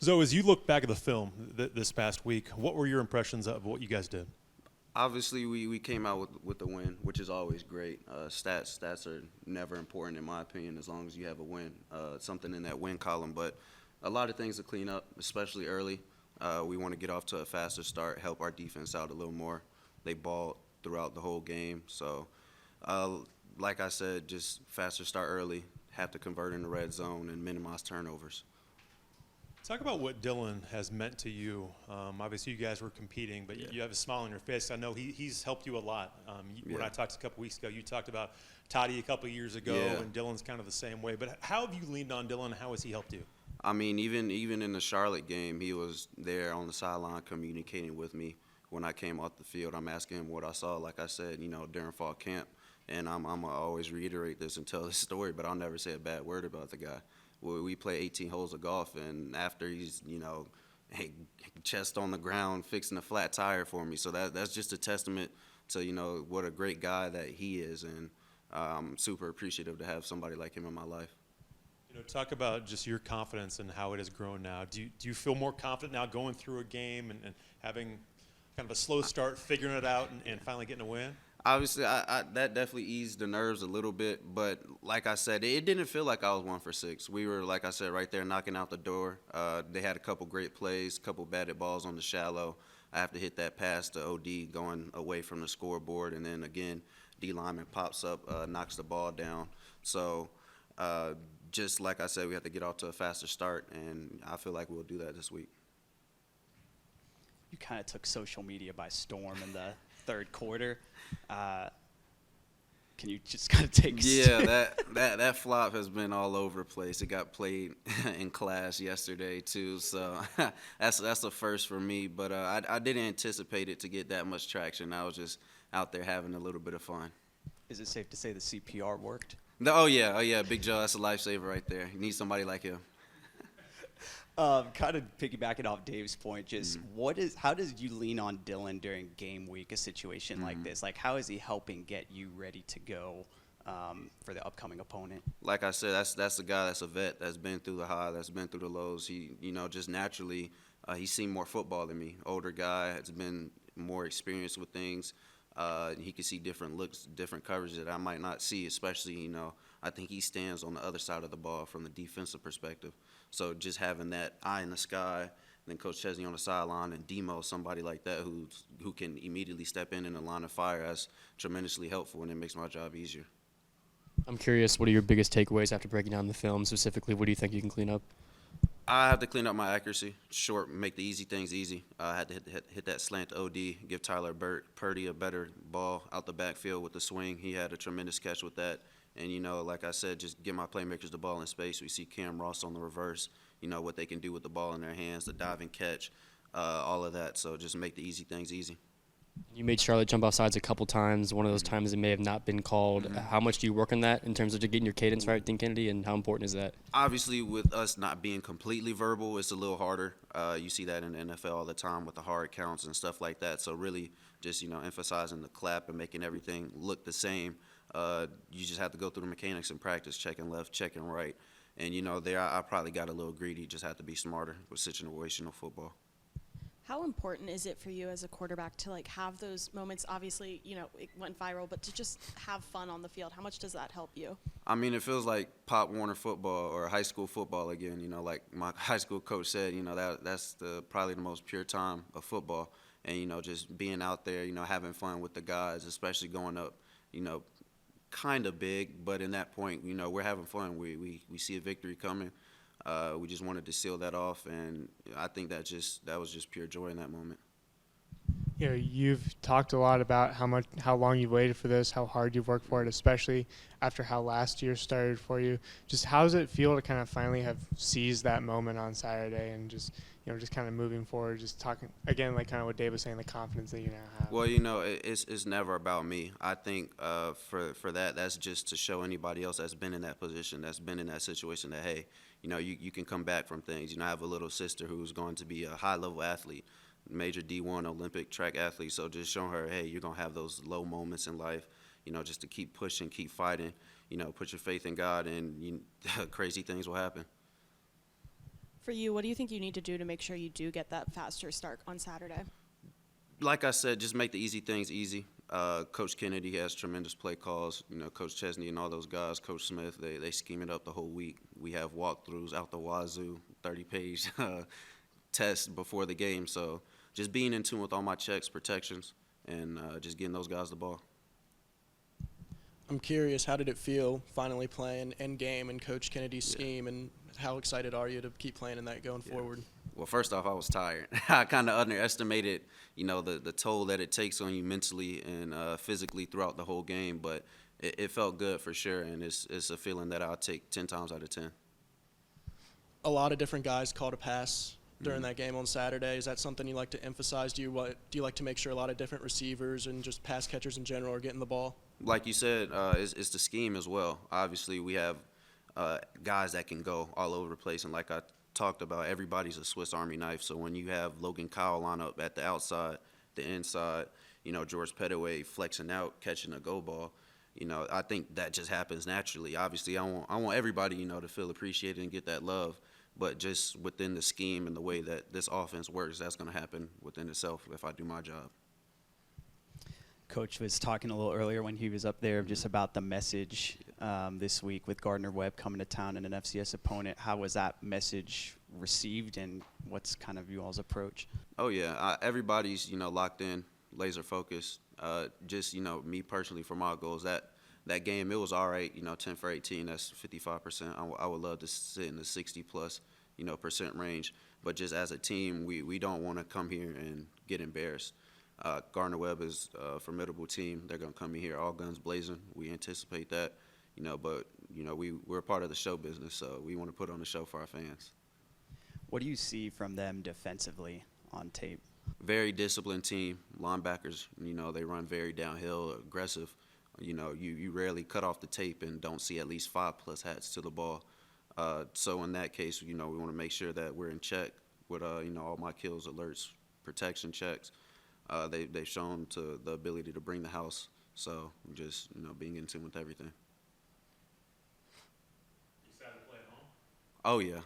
So as you look back at the film this past week, what were your impressions of what you guys did? Obviously, we came out with the win, which is always great. Stats are never important in my opinion, as long as you have a win, something in that win column. But a lot of things to clean up, especially early. We want to get off to a faster start, help our defense out a little more. They balled throughout the whole game, so uh, like I said, just faster start early, have to convert in the red zone and minimize turnovers. Talk about what Dylan has meant to you. Obviously, you guys were competing, but Yeah. you have a smile on your face. I know he's helped you a lot. When Yeah. I talked a couple weeks ago, you talked about Toddy a couple years ago, Yeah. and Dylan's kind of the same way. But how have you leaned on Dylan? How has he helped you? I mean, even in the Charlotte game, he was there on the sideline communicating with me when I came off the field. I'm asking him what I saw, like I said, during fall camp. And I'm gonna always reiterate this and tell this story, but I'll never say a bad word about the guy. We play 18 holes of golf, and after he's, hey, chest on the ground fixing a flat tire for me. So that's just a testament to, what a great guy that he is, and I'm super appreciative to have somebody like him in my life. Talk about just your confidence and how it has grown now. Do you feel more confident now going through a game and having kind of a slow start, figuring it out, and finally getting a win? Obviously, that definitely eased the nerves a little bit, but like I said, it didn't feel like I was 1 for 6. We were, like I said, right there knocking out the door. They had a couple great plays, couple batted balls on the shallow. I have to hit that pass to OD going away from the scoreboard, and then again, D lineman pops up, knocks the ball down. So just like I said, we have to get off to a faster start, and I feel like we'll do that this week. You kind of took social media by storm in the third quarter. Can you just kind of take Yeah, that flop has been all over the place. It got played in class yesterday too, so that's a first for me. But I didn't anticipate it to get that much traction. I was just out there having a little bit of fun. Is it safe to say the CPR worked? No, oh yeah, Big Joe, that's a lifesaver right there. You need somebody like him. Kind of piggybacking off Dave's point, just how does you lean on Dylan during game week, a situation like this? Like, how is he helping get you ready to go for the upcoming opponent? Like I said, that's a guy that's a vet, that's been through the high, that's been through the lows. He, just naturally, he's seen more football than me. Older guy, has been more experienced with things. He can see different looks, different coverages that I might not see, especially, I think he stands on the other side of the ball from the defensive perspective. So just having that eye in the sky, and then Coach Chesney on the sideline, and Demo, somebody like that who can immediately step in the line of fire, that's tremendously helpful, and it makes my job easier. I'm curious, what are your biggest takeaways after breaking down the film? Specifically, what do you think you can clean up? I have to clean up my accuracy, short, make the easy things easy. I had to hit that slant to OD, give Tyler Purdy a better ball out the backfield with the swing. He had a tremendous catch with that. And, like I said, just get my playmakers the ball in space. We see Cam Ross on the reverse, what they can do with the ball in their hands, the dive and catch, all of that. So just make the easy things easy. You made Charlotte jump off sides a couple times. One of those times it may have not been called. How much do you work on that in terms of just getting your cadence right, Dean Kennedy, and how important is that? Obviously, with us not being completely verbal, it's a little harder. You see that in the NFL all the time with the hard counts and stuff like that. So really just, emphasizing the clap and making everything look the same. You just have to go through the mechanics in practice, checking left, checking right. And, there I probably got a little greedy, just have to be smarter with situational football. How important is it for you as a quarterback to have those moments? Obviously, it went viral, but to just have fun on the field, how much does that help you? I mean, it feels like Pop Warner football or high school football again. Like my high school coach said, that's probably the most pure time of football. And, just being out there, having fun with the guys, especially going up, kind of big. But in that point, we're having fun. We see a victory coming. We just wanted to seal that off, and I think that was just pure joy in that moment. You've talked a lot about how long you've waited for this, how hard you've worked for it, especially after how last year started for you. Just how does it feel to kind of finally have seized that moment on Saturday and just kind of moving forward, just talking again, like kind of what Dave was saying, the confidence that you now have? Well, it's never about me. I think for that's just to show anybody else that's been in that position, that's been in that situation, that hey, you can come back from things. I have a little sister who's going to be a high-level athlete, major D1 Olympic track athlete. So just showing her, hey, you're going to have those low moments in life, just to keep pushing, keep fighting, put your faith in God, and crazy things will happen. For you, what do you think you need to do to make sure you do get that faster start on Saturday? Like I said, just make the easy things easy. Coach Kennedy has tremendous play calls. You know, Coach Chesney and all those guys, Coach Smith, they scheme it up the whole week. We have walkthroughs out the wazoo, 30-page tests before the game. So just being in tune with all my checks, protections, and just getting those guys the ball. I'm curious, how did it feel finally playing end game in Coach Kennedy's scheme, and how excited are you to keep playing in that going forward? Well, first off, I was tired. I kind of underestimated, you know, the toll that it takes on you mentally and physically throughout the whole game, but it felt good for sure, and it's a feeling that I'll take 10 times out of 10. A lot of different guys called a pass during that game on Saturday. Is that something you like to emphasize? Do you like to make sure a lot of different receivers and just pass catchers in general are getting the ball? Like you said, it's the scheme as well. Obviously, we have guys that can go all over the place, and like I talked about, everybody's a Swiss Army knife. So when you have Logan Kyle line up at the outside, the inside, you know, George Pettaway flexing out, catching a go ball, you know, I think that just happens naturally. Obviously, I want everybody, you know, to feel appreciated and get that love. But just within the scheme and the way that this offense works, that's going to happen within itself if I do my job. Coach was talking a little earlier when he was up there just about the message this week with Gardner Webb coming to town and an FCS opponent. How was that message received, and what's kind of you all's approach? Oh, yeah. Everybody's, you know, locked in, laser focused. Just, you know, me personally for my goals, that game, it was all right, you know, 10 for 18, that's 55%. I would love to sit in the 60+, you know, percent range. But just as a team, we don't want to come here and get embarrassed. Gardner Webb is a formidable team. They're going to come in here all guns blazing. We anticipate that, you know, but, you know, we're a part of the show business, so we want to put on the show for our fans. What do you see from them defensively on tape? Very disciplined team. Linebackers, you know, they run very downhill, aggressive. You know, you rarely cut off the tape and don't see at least 5+ hats to the ball. So in that case, you know, we want to make sure that we're in check with, you know, all my kills, alerts, protection checks. They've shown to the ability to bring the house. So just, you know, being in tune with everything. You excited to play at home? Oh, yeah.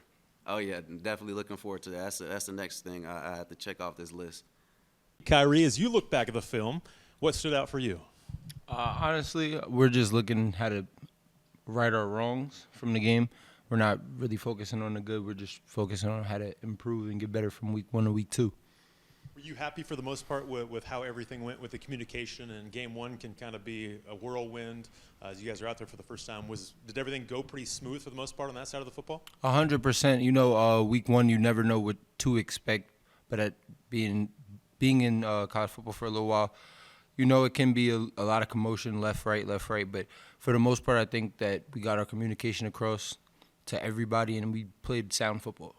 Oh, yeah. Definitely looking forward to that. That's the next thing I have to check off this list. Khairi, as you look back at the film, what stood out for you? Honestly, we're just looking how to right our wrongs from the game. We're not really focusing on the good. We're just focusing on how to improve and get better from week 1 to week 2. Were you happy for the most part with how everything went with the communication? And game 1 can kind of be a whirlwind as you guys are out there for the first time. Did everything go pretty smooth for the most part on that side of the football? 100%. You know, week 1, you never know what to expect. But at being in college football for a little while, you know, it can be a lot of commotion, left, right. But for the most part, I think that we got our communication across to everybody, and we played sound football.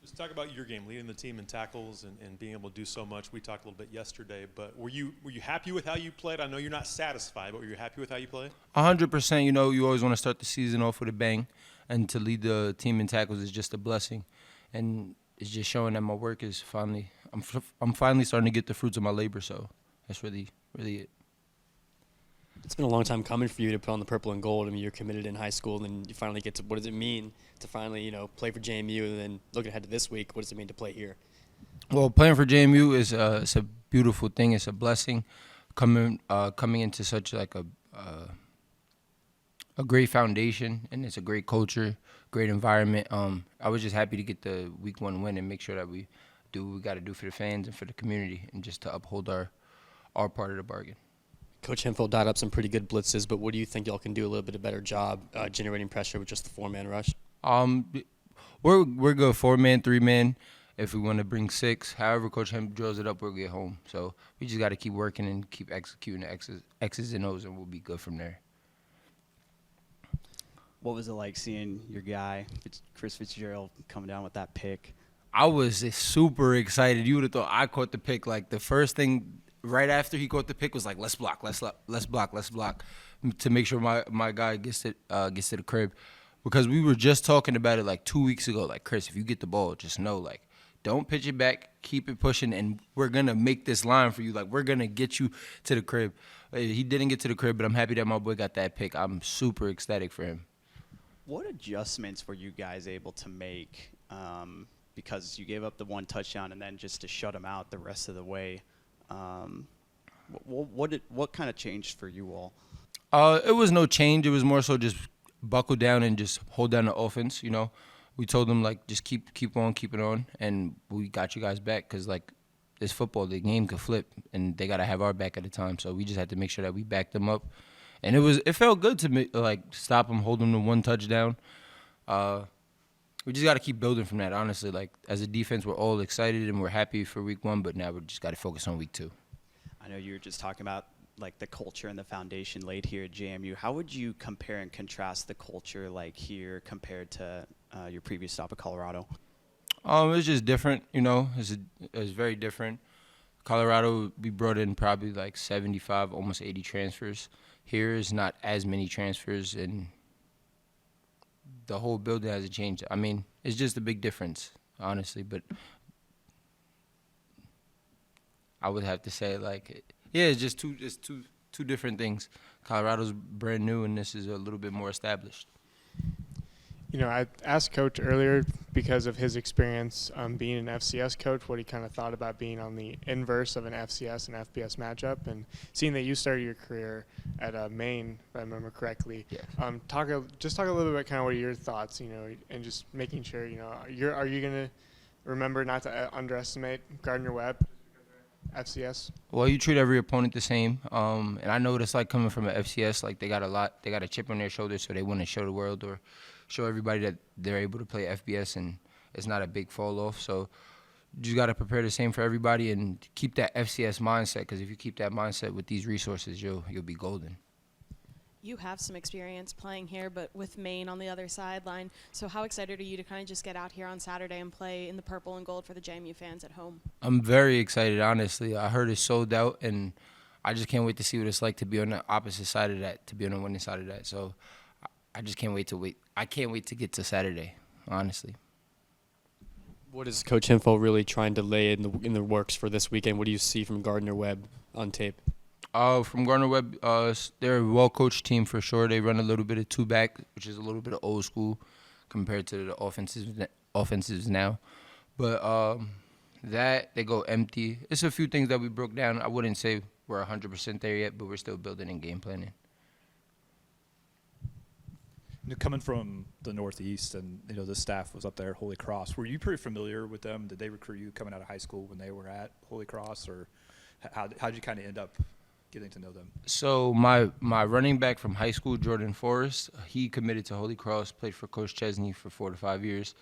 Let's talk about your game, leading the team in tackles and being able to do so much. We talked a little bit yesterday, but were you happy with how you played? I know you're not satisfied, but were you happy with how you played? 100%. You know, you always want to start the season off with a bang, and to lead the team in tackles is just a blessing. And it's just showing that my work is finally – I'm finally starting to get the fruits of my labor, so that's really it. It's been a long time coming for you to put on the purple and gold. I mean, you're committed in high school, and then you finally get to what does it mean to finally, you know, play for JMU, and then looking ahead to this week, what does it mean to play here? Well, playing for JMU is it's a beautiful thing. It's a blessing. Coming into such like a great foundation, and it's a great culture, great environment. I was just happy to get the week 1 win and make sure that we do what we got to do for the fans and for the community, and just to uphold our part of the bargain. Coach Hemphill dialed up some pretty good blitzes, but what do you think y'all can do a little bit better job generating pressure with just the 4-man rush? We're good 4-man, 3-man. If we want to bring 6, however Coach Hemphill drills it up, we'll get home. So we just got to keep working and keep executing the X's and O's, and we'll be good from there. What was it like seeing your guy, Chris Fitzgerald, come down with that pick? I was super excited. You would have thought I caught the pick. Like, the first thing right after he caught the pick was like, let's block, to make sure my guy gets to the crib. Because we were just talking about it like 2 weeks ago. Like, Chris, if you get the ball, just know, like, don't pitch it back, keep it pushing, and we're going to make this line for you. Like, we're going to get you to the crib. He didn't get to the crib, but I'm happy that my boy got that pick. I'm super ecstatic for him. What adjustments were you guys able to make? Because you gave up the one touchdown and then just to shut them out the rest of the way. What kind of changed for you all? It was no change. It was more so just buckle down and just hold down the offense. You know, we told them like just keep on, keep it on, and we got you guys back because like it's football. The game could flip, and they gotta have our back at the time. So we just had to make sure that we backed them up, and it felt good to me like stop them, hold them to one touchdown. We just got to keep building from that, honestly. Like, as a defense, we're all excited and we're happy for week 1, but now we just got to focus on week 2. I know you were just talking about like the culture and the foundation laid here at JMU. How would you compare and contrast the culture like here compared to your previous stop at Colorado? It's just different, you know. It's very different. Colorado, we brought in probably like 75, almost 80 transfers. Here is not as many transfers, and the whole building hasn't changed. I mean, it's just a big difference, honestly. But I would have to say, like, yeah, it's just two different things. Colorado's brand new, and this is a little bit more established. You know, I asked Coach earlier because of his experience being an FCS coach, what he kind of thought about being on the inverse of an FCS and FBS matchup, and seeing that you started your career at Maine, if I remember correctly. Yes. Talk a little bit about kind of what are your thoughts, you know, and just making sure, you know, are you going to remember not to underestimate Gardner Webb, FCS? Well, you treat every opponent the same, and I know what it's like coming from an FCS. Like, they got a chip on their shoulder, so they want to show the world or show everybody that they're able to play FBS, and it's not a big fall off. So you just got to prepare the same for everybody and keep that FCS mindset, because if you keep that mindset with these resources, you'll be golden. You have some experience playing here, but with Maine on the other sideline. So how excited are you to kind of just get out here on Saturday and play in the purple and gold for the JMU fans at home? I'm very excited, honestly. I heard it's sold out, and I just can't wait to see what it's like to be on the opposite side of that, to be on the winning side of that. So I just can't wait. I can't wait to get to Saturday, honestly. What is Coach Info really trying to lay in the works for this weekend? What do you see from Gardner Webb on tape? From Gardner Webb, they're a well-coached team for sure. They run a little bit of two-back, which is a little bit of old school compared to the offenses now. But that, they go empty. It's a few things that we broke down. I wouldn't say we're 100% there yet, but we're still building and game planning. Coming from the Northeast, and you know the staff was up there at Holy Cross. Were you pretty familiar with them? Did they recruit you coming out of high school when they were at Holy Cross, or how did you kind of end up getting to know them? So my running back from high school, Jordan Forrest, he committed to Holy Cross, played for Coach Chesney for 4 to 5 years,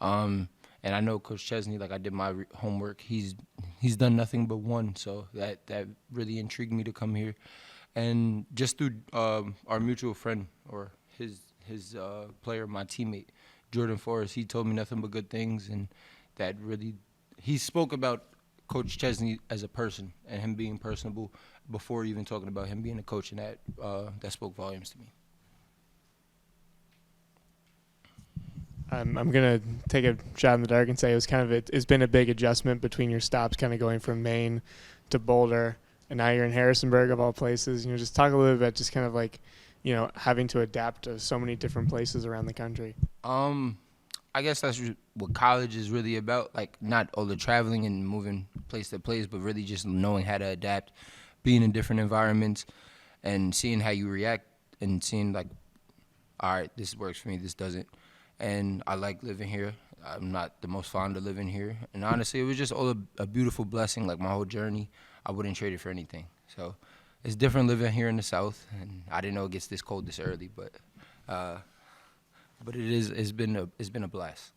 and I know Coach Chesney. Like, I did my homework. He's done nothing but won, so that really intrigued me to come here, and just through our mutual friend or his player, my teammate, Jordan Forrest, he told me nothing but good things, and that really, he spoke about Coach Chesney as a person and him being personable before even talking about him being a coach, and that spoke volumes to me. I'm going to take a shot in the dark and say it's been a big adjustment between your stops, kind of going from Maine to Boulder, and now you're in Harrisonburg of all places. You know, just talk a little bit, just kind of like, you know, having to adapt to so many different places around the country. I guess that's what college is really about. Like, not all the traveling and moving place to place, but really just knowing how to adapt, being in different environments, and seeing how you react, and seeing like, all right, this works for me, this doesn't. And I like living here. I'm not the most fond of living here. And honestly, it was just all a beautiful blessing. Like, my whole journey, I wouldn't trade it for anything. So it's different living here in the South, and I didn't know it gets this cold this early, but it's been a blast.